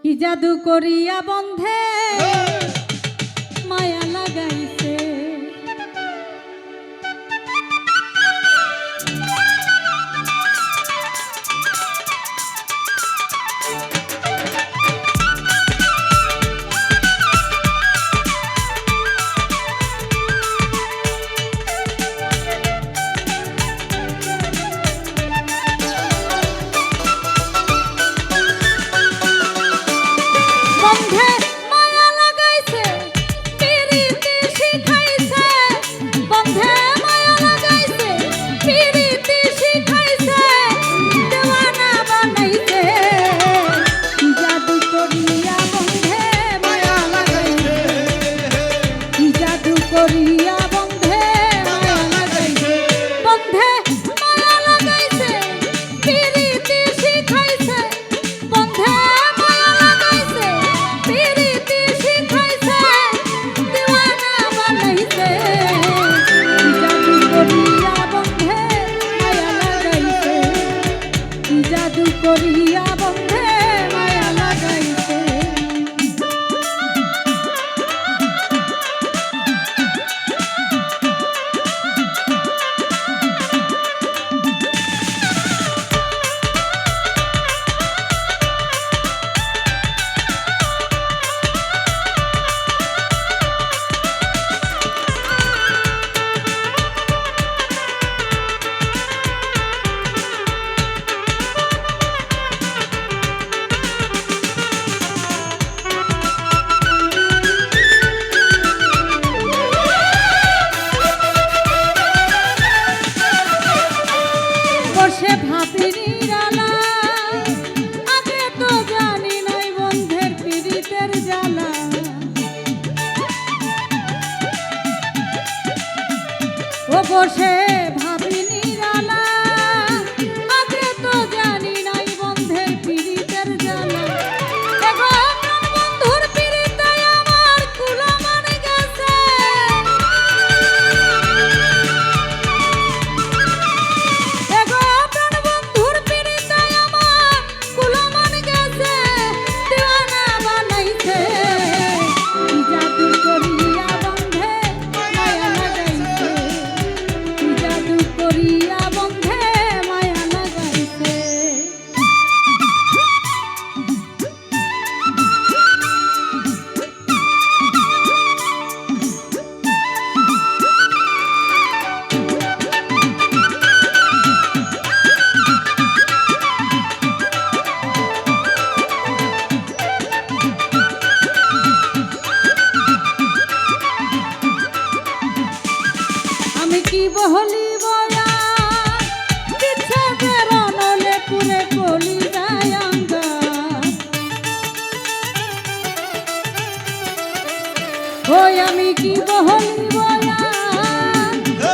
কি জাদু করিয়া বন্ধে মায়া লাগাইছে। জাদু করিয়া বন্ধে মায়া লাগাইছে। বসে ভাবি নিরালা, আগে তো জানি নাই বন্ধের পীড়িতের জ্বালা। ও বসে ভাবি নিরালা, আগে তো জানি নাই বন্ধের পীড়িতের জ্বালা। দেখো বন্ধুর পীড়িতে আমার কুলা মানে গেছে। আমি কি বহলি বয়া বিচ্ছেদের অনলে পুরে কলি যায় আঙ্গা। ওই আমি কি বহলি বয়া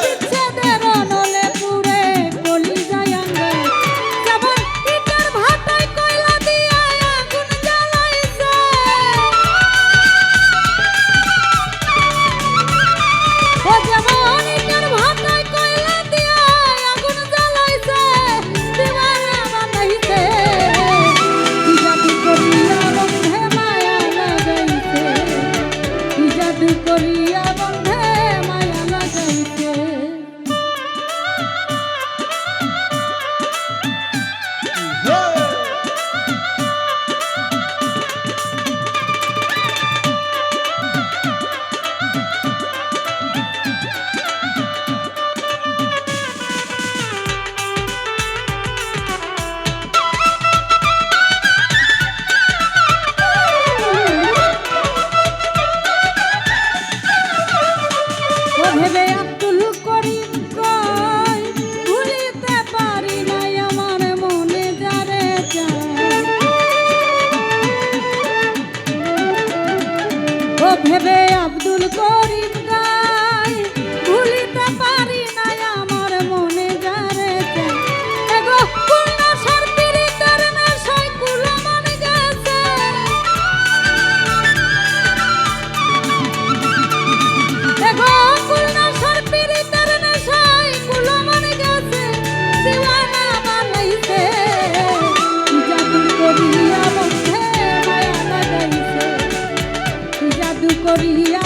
বিচ্ছেদের অনলে পুরে কলি যায় আঙ্গা। যেমন ইটের ভাটায় কয়লা দিয়া আগুন জ্বালাইছে। ও যেমন ইটের ভাটায় কয়লা দিয়া আগুন জ্বালাইছে, দিওয়ানা বানাইছে। কি জাদু করিয়া বন্ধে মায়া লাগাইছে, কি জাদু করিয়া বন্ধে মায়া লাগাইছে। ভেবে আব্দুল করিম কয় ভুলিতে পারি নাই আমার মনে যারে চায়। ও ভেবে আব্দুল করিম কয় ভুলিতে পারি নাই আমার মনে যারে চায়। এগো কুলনা সার পীড়িতের নেশায় কুলা মানে গেছে। এগো কুলনা সার পীড়িতের নেশায় কুলা মানে গেছে, দিওয়ানা বানাইছে। কি জাদু করিয়া বন্ধে মায়া করিয়া